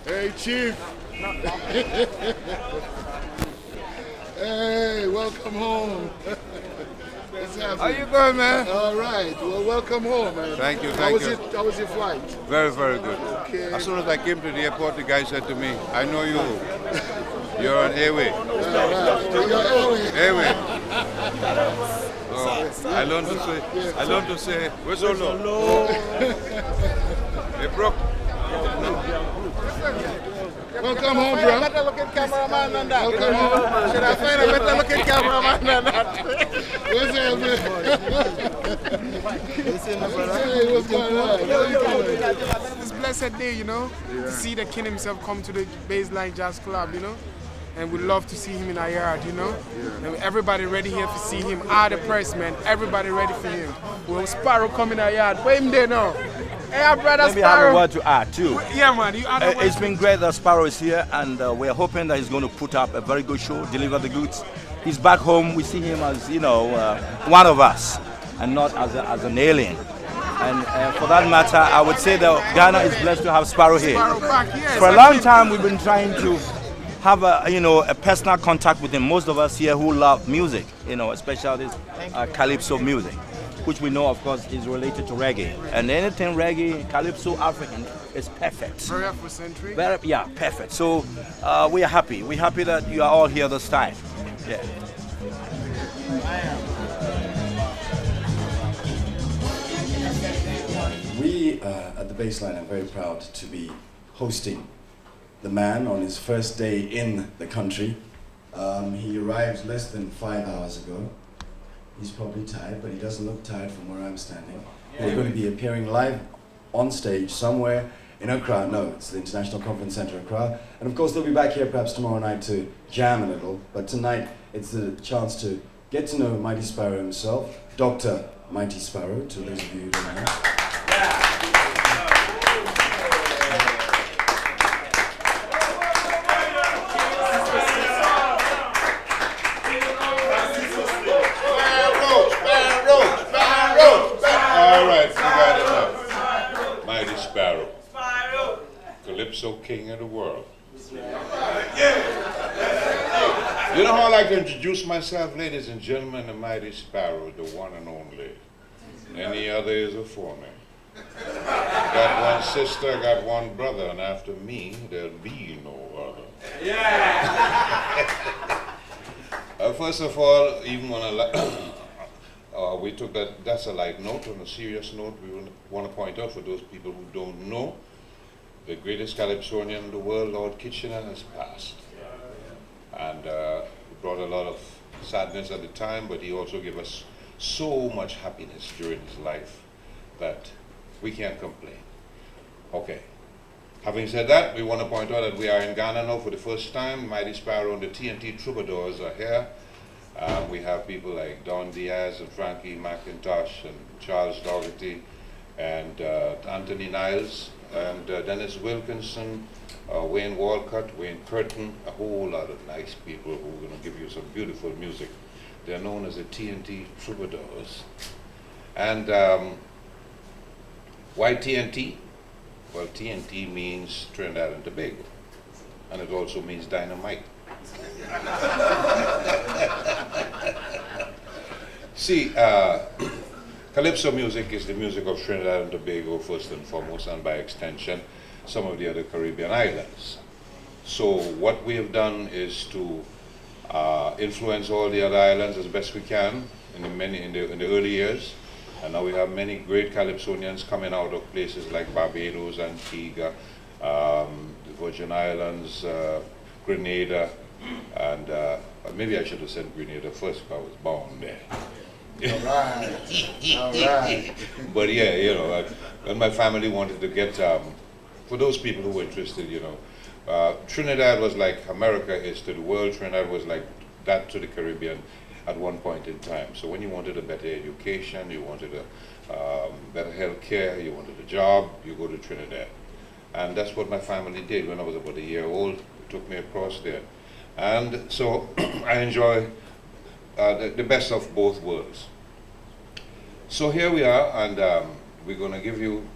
Hey, Chief. Hey, welcome home. What's happening? How you going, man? All right. Well, welcome home, man. Thank you, How thank was you. How was your flight? Very, very good. Okay. As soon as I came to the airport, the guy said to me, I know you. You're on airway. All right. Airway. So I learned to say, where's Olo? Hey, Brooke. Welcome home, bro. Better looking cameraman than that. Welcome home. Should I find a better looking cameraman than that? What's up, man? Hey, what's going on? How you doing? This blessed day, you know, to see the king himself come to the BASSLINE Jazz Club, you know. And we'd love to see him in our yard, you know. And everybody ready here to see him. The press, man. Everybody ready for him. When Sparrow come in our yard, wait him there now. Hey, our brother Maybe I have a Sparrow. word to add too. Yeah, man. It's been great that Sparrow is here, and we're hoping that he's going to put up a very good show, deliver the goods. He's back home. We see him as, you know, one of us, and not as an alien. And for that matter, I would say that Ghana is blessed to have Sparrow here. Sparrow back, yes. For a long time, we've been trying to have a personal contact with him. Most of us here who love music, you know, especially this calypso music, which we know, of course, is related to reggae. And anything reggae, calypso, African is perfect. Very Afrocentric. Yeah, perfect. So we are happy. We're happy that you are all here this time. Yeah. We at the BASSLINE are very proud to be hosting the man on his first day in the country. He arrived less than 5 hours ago. He's probably tired, but he doesn't look tired from where I'm standing. We're going to be appearing live on stage somewhere in Accra. No, it's the International Conference Center, Accra. And of course, they'll be back here perhaps tomorrow night to jam a little. But tonight, it's the chance to get to know Mighty Sparrow himself, Dr. Mighty Sparrow, to those of you who don't know. Calypso king of the world. You know how I like to introduce myself, ladies and gentlemen? The Mighty Sparrow, the one and only. Any other is a foreman. Got one sister, got one brother, and after me, there'll be no other. First of all, even when we took that's a light note. On a serious note, we want to point out for those people who don't know, the greatest calypsonian in the world, Lord Kitchener, has passed. And it brought a lot of sadness at the time, but he also gave us so much happiness during his life that we can't complain. Okay. Having said that, we want to point out that we are in Ghana now for the first time. Mighty Sparrow and the TNT Troubadours are here. We have people like Don Diaz and Frankie McIntosh and Charles Dougherty and Anthony Niles and Dennis Wilkinson, Wayne Walcott, Wayne Curtin, a whole lot of nice people who are going to give you some beautiful music. They're known as the TNT Troubadours. And why TNT? Well, TNT means Trinidad and Tobago, and it also means dynamite. See, Calypso music is the music of Trinidad and Tobago first and foremost, and by extension, some of the other Caribbean islands. So what we have done is to influence all the other islands as best we can in the early years. And now we have many great Calypsonians coming out of places like Barbados, Antigua, the Virgin Islands, Grenada, and maybe I should have said Grenada first because I was born there. All right. All right. But yeah, you know, when my family wanted to get, for those people who were interested, you know, Trinidad was like America is to the world. Trinidad was like that to the Caribbean at one point in time. So when you wanted a better education, you wanted a better health care, you wanted a job, you go to Trinidad. And that's what my family did when I was about a year old. It took me across there. And so I enjoy the best of both worlds. So here we are, and we're going to give you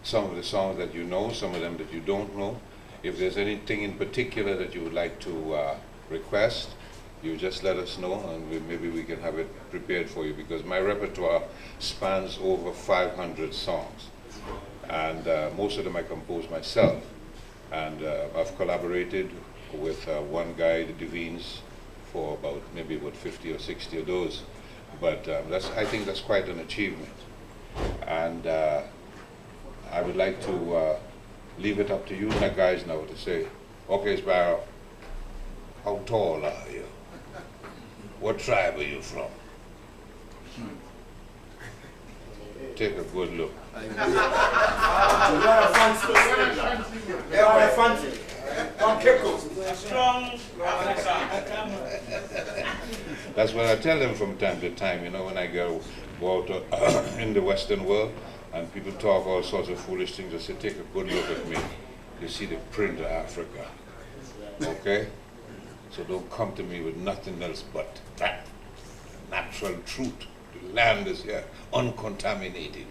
some of the songs that you know, some of them that you don't know. If there's anything in particular that you would like to request, you just let us know, and maybe we can have it prepared for you, because my repertoire spans over 500 songs, and most of them I compose myself, and I've collaborated with one guy, the Devines, for maybe about 50 or 60 of those, but I think that's quite an achievement, and I would like to leave it up to you guys now to say, okay, Sparrow, how tall are you? What tribe are you from? Take a good look. That's what I tell them from time to time, you know, when I go out in the Western world and people talk all sorts of foolish things. I say, take a good look at me. You see the print of Africa, okay? So don't come to me with nothing else but that natural truth. The land is here, uncontaminated.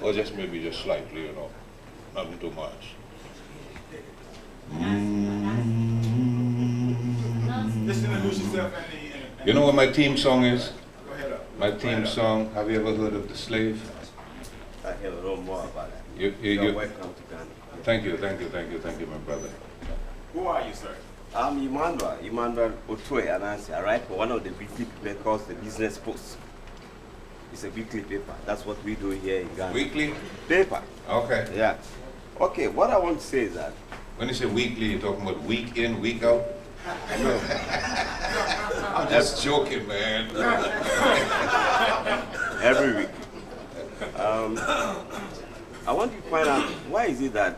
Or just maybe just slightly, you know, nothing too much. You know what my theme song is? My theme song, have you ever heard of The Slave? I hear a little more about that. You Welcome to Ghana. Thank you, my brother. Who are you, sir? I'm Emmanuel Otoe Anansi. I write for one of the weekly papers called the Business Post. It's a weekly paper. That's what we do here in Ghana. Weekly? Paper. Okay. Yeah. Okay, what I want to say is that... When you say weekly, you're talking about week in, week out? No. I'm just joking, man. Every week. I want to find out, why is it that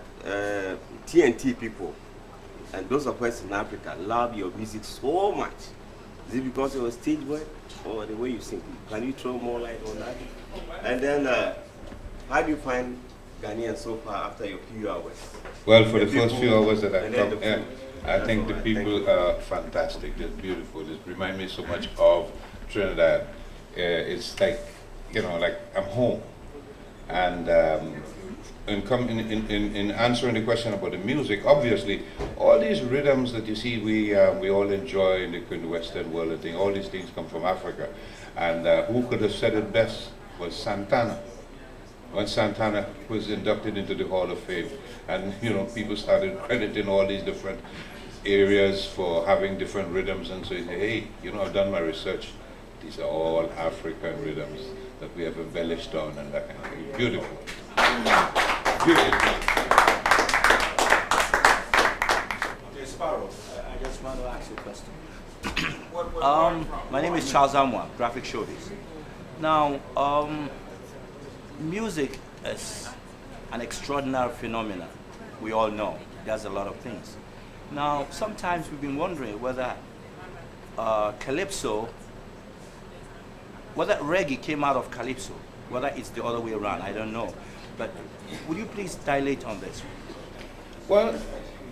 TNT people and those of us in Africa love your music so much? Is it because you're a stage boy or the way you sing? Can you throw more light on that? And then, how do you find Ghanaians so far after your few hours? Well, for the first few hours that I've come here, I think the people are fantastic. They're beautiful. They remind me so much of Trinidad. It's like, you know, like I'm home. And in answering the question about the music, obviously, all these rhythms that you see we all enjoy in the Western world and thing, all these things come from Africa. And who could have said it best was Santana. When Santana was inducted into the Hall of Fame, and you know, people started crediting all these different areas for having different rhythms, and so you say, hey, you know, I've done my research. These are all African rhythms that we have embellished on, and that kind of thing. Beautiful. Beautiful. Okay, Sparrow, I just want to ask you a question. My name is Charles Amwa, graphic showbiz. Now, music is an extraordinary phenomenon. We all know there's a lot of things. Now, sometimes we've been wondering whether calypso, whether reggae came out of calypso, whether it's the other way around, I don't know. But would you please dilate on this? Well,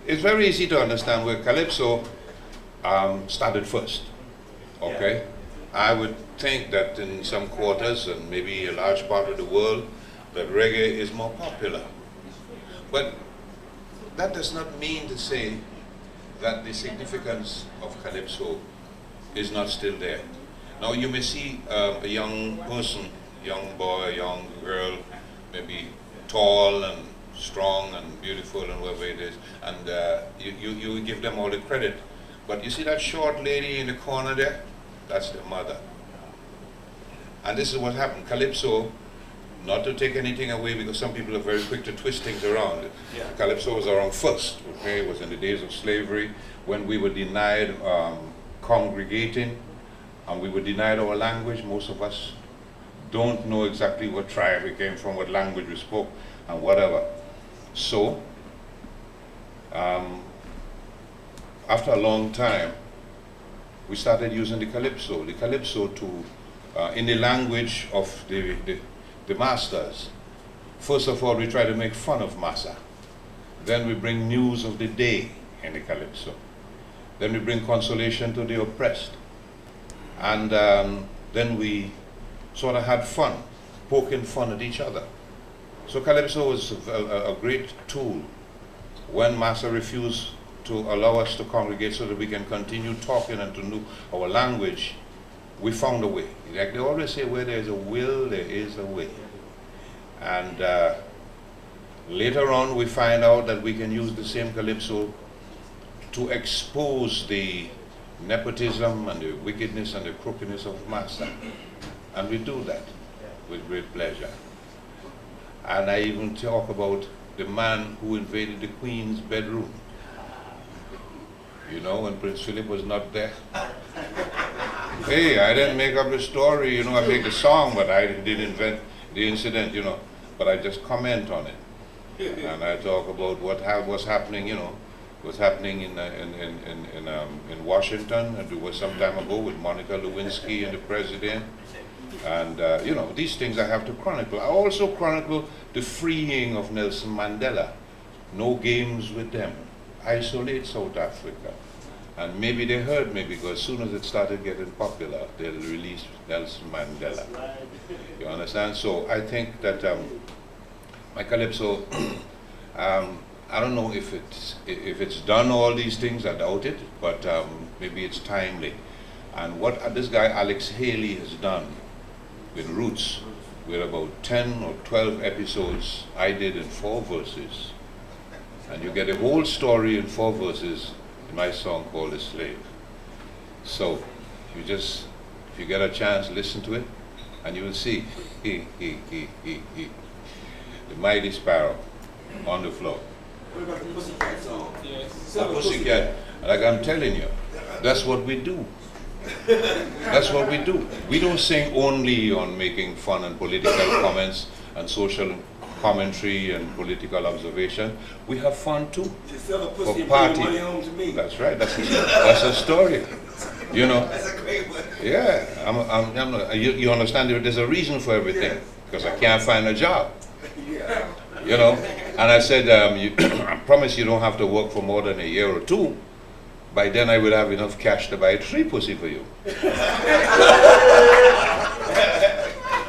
it's very easy to understand where calypso started first, okay? Yeah. I would think that in some quarters and maybe a large part of the world, that reggae is more popular. But that does not mean to say that the significance of calypso is not still there. Now you may see a young person, young boy, young girl, maybe tall and strong and beautiful and whatever it is, and you give them all the credit. But you see that short lady in the corner there? That's their mother. And this is what happened. Calypso, not to take anything away, because some people are very quick to twist things around. Yeah. Calypso was around first, okay? It was in the days of slavery, when we were denied congregating, and we were denied our language. Most of us don't know exactly what tribe we came from, what language we spoke, and whatever. So, after a long time, we started using the calypso. The calypso to, in the language of the masters. First of all, we try to make fun of massa. Then we bring news of the day in the calypso. Then we bring consolation to the oppressed. And then we sort of had fun, poking fun at each other. So Calypso was a great tool. When Master refused to allow us to congregate so that we can continue talking and to know our language, we found a way. Like they always say, where there is a will, there is a way. And later on, we find out that we can use the same Calypso to expose the nepotism and the wickedness and the crookedness of Master. And we do that with great pleasure. And I even talk about the man who invaded the Queen's bedroom. You know, when Prince Philip was not there. Hey, I didn't make up the story, you know, I make the song, but I didn't invent the incident, you know, but I just comment on it. And I talk about what was happening, you know, was happening in Washington, and it was some time ago with Monica Lewinsky and the president. And, you know, these things I have to chronicle. I also chronicle the freeing of Nelson Mandela. No games with them. Isolate South Africa. And maybe they heard me because as soon as it started getting popular, they released Nelson Mandela. You understand? So I think that my Calypso, I don't know if it's done all these things, I doubt it, but maybe it's timely. And what this guy Alex Haley has done with Roots, with about 10 or 12 episodes I did in 4 verses. And you get a whole story in 4 verses in my song called The Slave. So if you get a chance, listen to it, and you will see the mighty sparrow on the floor. What about the Pussycat song? Yes. The Pussycat, like I'm telling you, that's what we do. That's what we do. We don't sing only on making fun and political comments and social commentary and political observation. We have fun too. For party. That's right. That's a story. You know. That's a great one. Yeah. You understand? There's a reason for everything because I can't find a job. You know. And I said, I promise you don't have to work for more than a year or 2. By then I will have enough cash to buy 3 pussy for you.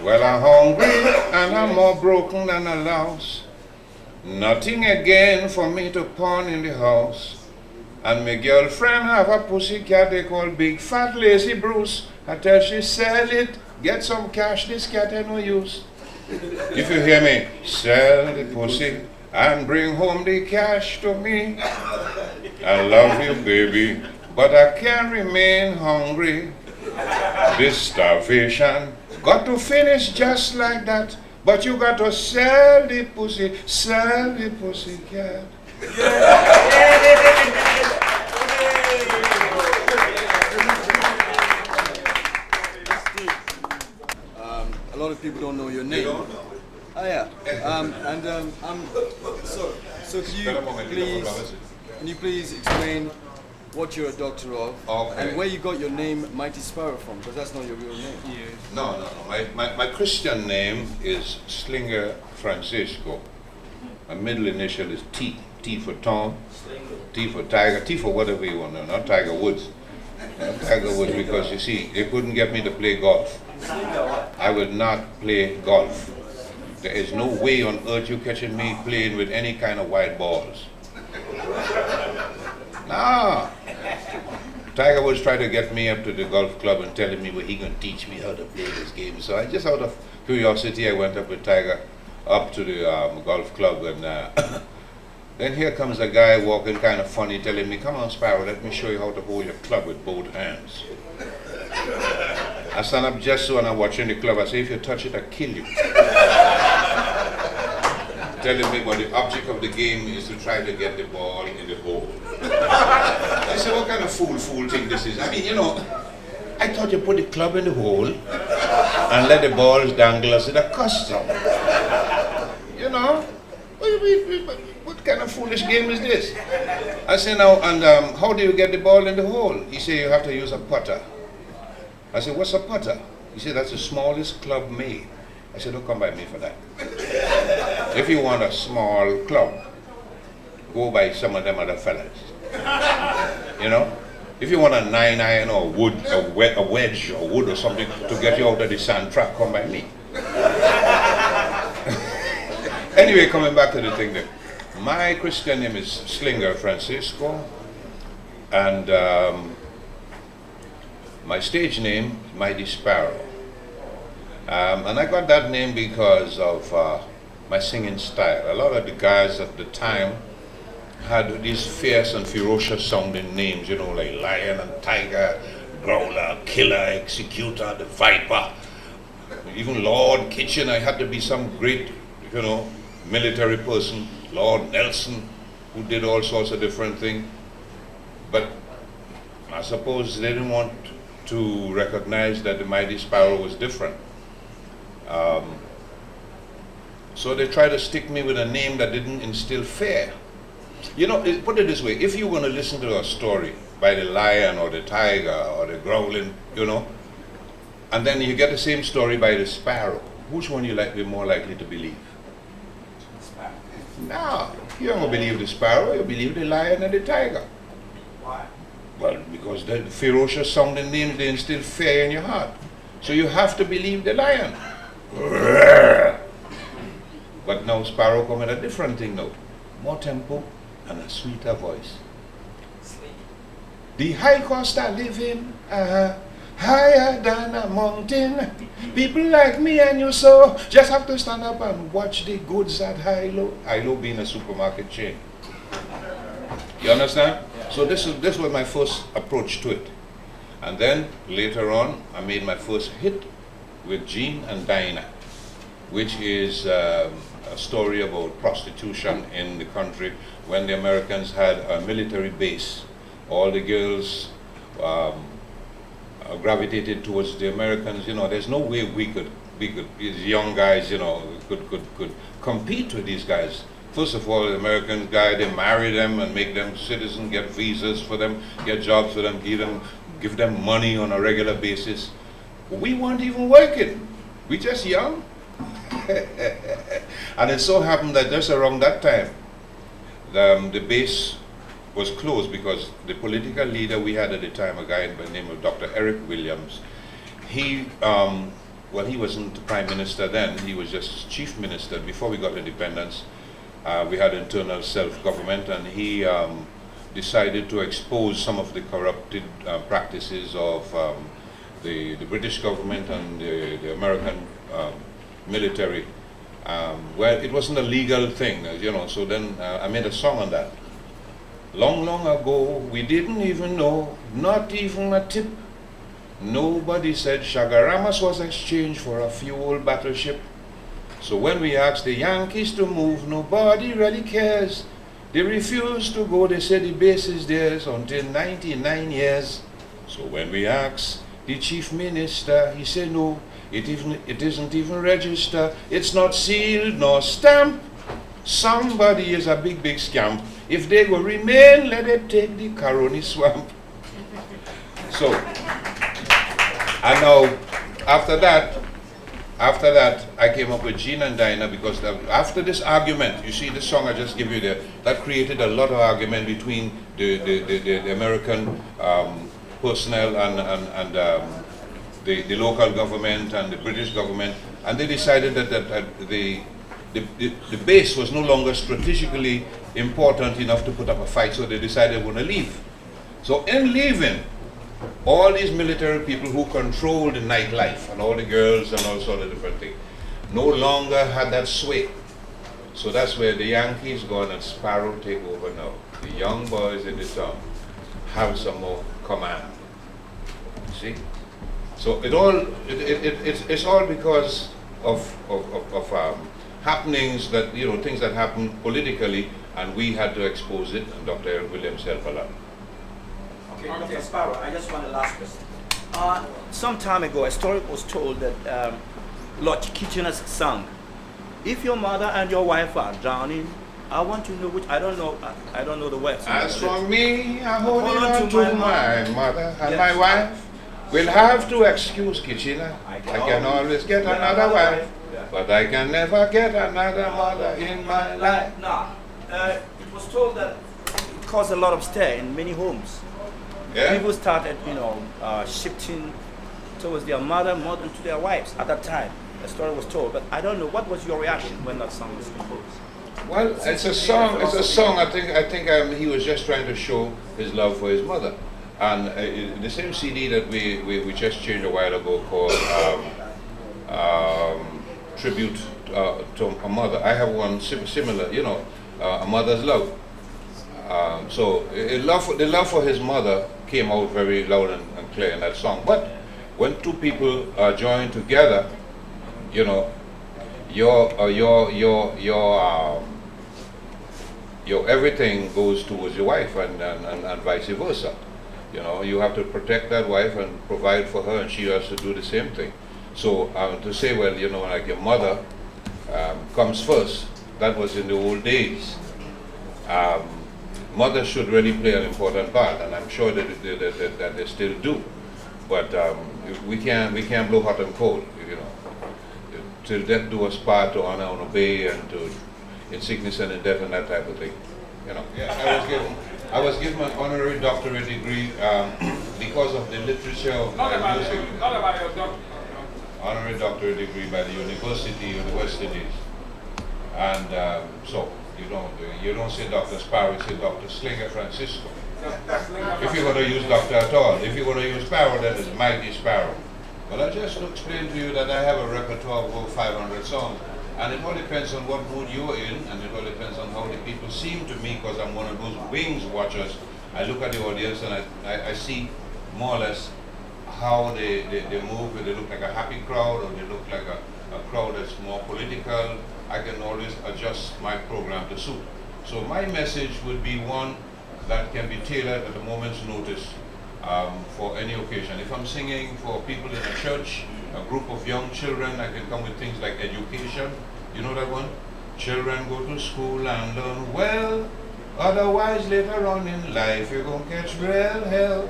Well, I'm hungry and I'm more broken than a louse. Nothing again for me to pawn in the house. And my girlfriend have a pussycat they call Big Fat Lazy Bruce. I tell she sell it, get some cash, this cat ain't no use. If you hear me, sell the pussy and bring home the cash to me. I love you, baby, but I can't remain hungry. This starvation got to finish just like that. But you got to sell the pussy cat. A lot of people don't know your name. Oh yeah. So can you please explain what you're a doctor of and where you got your name Mighty Sparrow from? Because that's not your real name. Yeah. No. My Christian name is Slinger Francisco. My middle initial is T. T for Tom, T for Tiger, T for whatever you want to know, not Tiger Woods. Not Tiger Woods because you see, they couldn't get me to play golf. I would not play golf. There is no way on earth you catching me playing with any kind of white balls. No. Tiger Woods tried to get me up to the golf club and telling me he gonna teach me how to play this game. So I just out of curiosity I went up with Tiger up to the golf club and then here comes a guy walking kind of funny telling me, come on Sparrow, let me show you how to hold your club with both hands. I stand up just so and I'm watching the club. I say, if you touch it, I kill you. Telling me what the object of the game is to try to get the ball in the hole. I said, what kind of fool thing this is? I mean, you know, I thought you put the club in the hole and let the balls dangle as a custom. You know, what kind of foolish game is this? I said, now, and how do you get the ball in the hole? He said, you have to use a putter. I said, what's a putter? He said, that's the smallest club made. I said, don't come by me for that. If you want a small club, go by some of them other fellas. You know? If you want a 9-iron or wood, a wedge or wood or something to get you out of the sand trap, come by me. Anyway, coming back to the thing there. My Christian name is Slinger Francisco, and my stage name, Mighty Sparrow. And I got that name because of my singing style. A lot of the guys at the time had these fierce and ferocious sounding names, you know, like Lion and Tiger, Growler, Killer, Executor, the Viper, even Lord Kitchen. I had to be some great, you know, military person, Lord Nelson, who did all sorts of different things. But I suppose they didn't want to recognize that the Mighty Sparrow was different. So they tried to stick me with a name that didn't instill fear. You know, put it this way, if you want to listen to a story by the lion or the tiger or the growling, you know, and then you get the same story by the sparrow, which one you be more likely to believe? No, you don't believe the sparrow, you believe the lion and the tiger. Why? Well, because the ferocious sounding names, they instill fear in your heart. So you have to believe the lion. But now sparrow come with a different thing now. More tempo and a sweeter voice. The high cost I live in, higher than a mountain. People like me and you so just have to stand up and watch the goods at High-Low. High-Low being a supermarket chain. You understand? Yeah. So this was my first approach to it. And then later on, I made my first hit with Jean and Dinah, which is a story about prostitution in the country when the Americans had a military base. All the girls gravitated towards the Americans. You know, there's no way we could these young guys, you know, could compete with these guys. First of all, the American guy, they marry them and make them citizens, get visas for them, get jobs for them, give them money on a regular basis. We weren't even working. We just young. And it so happened that just around that time, the base was closed because the political leader we had at the time, a guy by the name of Dr. Eric Williams, he wasn't prime minister then, he was just chief minister. Before we got independence, we had internal self-government, and he decided to expose some of the corrupted practices of the British government and the American military. Well, it wasn't a legal thing, you know, so then I made a song on that. Long, long ago, we didn't even know, not even a tip. Nobody said Chagaramas was exchanged for a few old battleship. So when we asked the Yankees to move, nobody really cares. They refused to go, they said the base is theirs until 99 years. So when we asked the chief minister, he said no, it isn't even registered. It's not sealed nor stamped. Somebody is a big, big scamp. If they go remain, let them take the Caroni swamp. So, and now, after that, I came up with Jean and Dinah because after this argument, you see the song I just gave you there, that created a lot of argument between the American personnel and the local government and the British government, and they decided that the base was no longer strategically important enough to put up a fight, so they decided they were going to leave. So in leaving, all these military people who controlled the nightlife and all the girls and all sorts of different things no longer had that sway. So that's where the Yankees gone and Sparrow take over now. The young boys in the town have some more command. See? So it's all because of happenings that, you know, things that happen politically, and we had to expose it, and Dr. Eric Williams helped a lot. Okay, Dr. Sparrow, I just want to last question. Some time ago, a story was told that Lord Kitchener's sang, "If your mother and your wife are drowning, I want to know which." I don't know the words. As for me, I hold on to my mother and my wife. We'll have to excuse Kitchener. I can always get another wife, but I can never get another mother in my life. No, it was told that it caused a lot of stir in many homes. Yeah? People started, shifting towards their mother more than to their wives at that time. a story was told, but I don't know, what was your reaction when that song was composed? Well, it's a song. It's a song. I think he was just trying to show his love for his mother, and the same CD that we just changed a while ago called Tribute to a Mother. I have one similar. You know, A Mother's Love. So the love for his mother came out very loud and clear in that song. But when two people are joined together, you know, your everything goes towards your wife and vice versa. You know, you have to protect that wife and provide for her, and she has to do the same thing. So to say, well, you know, like your mother comes first, that was in the old days. Mothers should really play an important part, and I'm sure that they still do. But we can't blow hot and cold, you know. Till death do us part, to honor and obey, and to in sickness and in death, and that type of thing. You know. Yeah, I was given an honorary doctorate degree because of the literature of my music. Not about your doctor. Honorary doctorate degree by the Universities, and so you don't say Dr. Sparrow, you say Dr. Slinger Francisco. If you're going to use doctor at all, if you're going to use Sparrow, then it's Mighty Sparrow. But I just to explain to you that I have a repertoire of over 500 songs, and it all depends on what mood you're in, and it all depends on how the people seem to me, because I'm one of those wings watchers. I look at the audience and I see more or less how they move, whether they look like a happy crowd or they look like a crowd that's more political. I can always adjust my program to suit. So my message would be one that can be tailored at a moment's notice for any occasion. If I'm singing for people in a church, a group of young children, I can come with things like education. You know that one? Children go to school and learn well, otherwise later on in life you're going to catch real hell.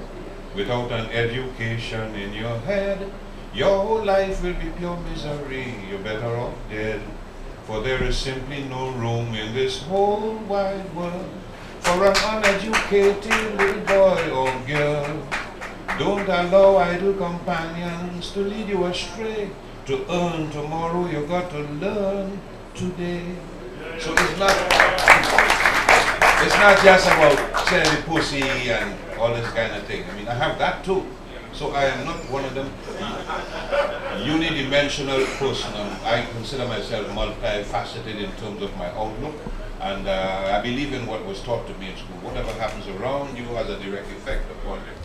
Without an education in your head, your whole life will be pure misery. You're better off dead. For there is simply no room in this whole wide world for an uneducated little boy or girl. Don't allow idle companions to lead you astray. To earn tomorrow, you got to learn today. So it's not just about selling pussy and all this kind of thing. I mean, I have that too. So I am not one of them unidimensional person. I consider myself multifaceted in terms of my outlook. And I believe in what was taught to me in school. Whatever happens around you has a direct effect upon you.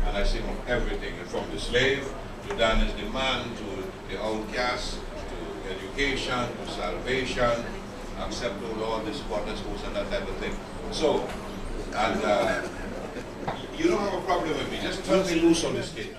And I see from everything, from the slave to Daniel's demand, to the outcast, to education, to salvation, acceptable all this spotless host and that type of thing. So, and you don't have a problem with me. Just turn me loose on this stage.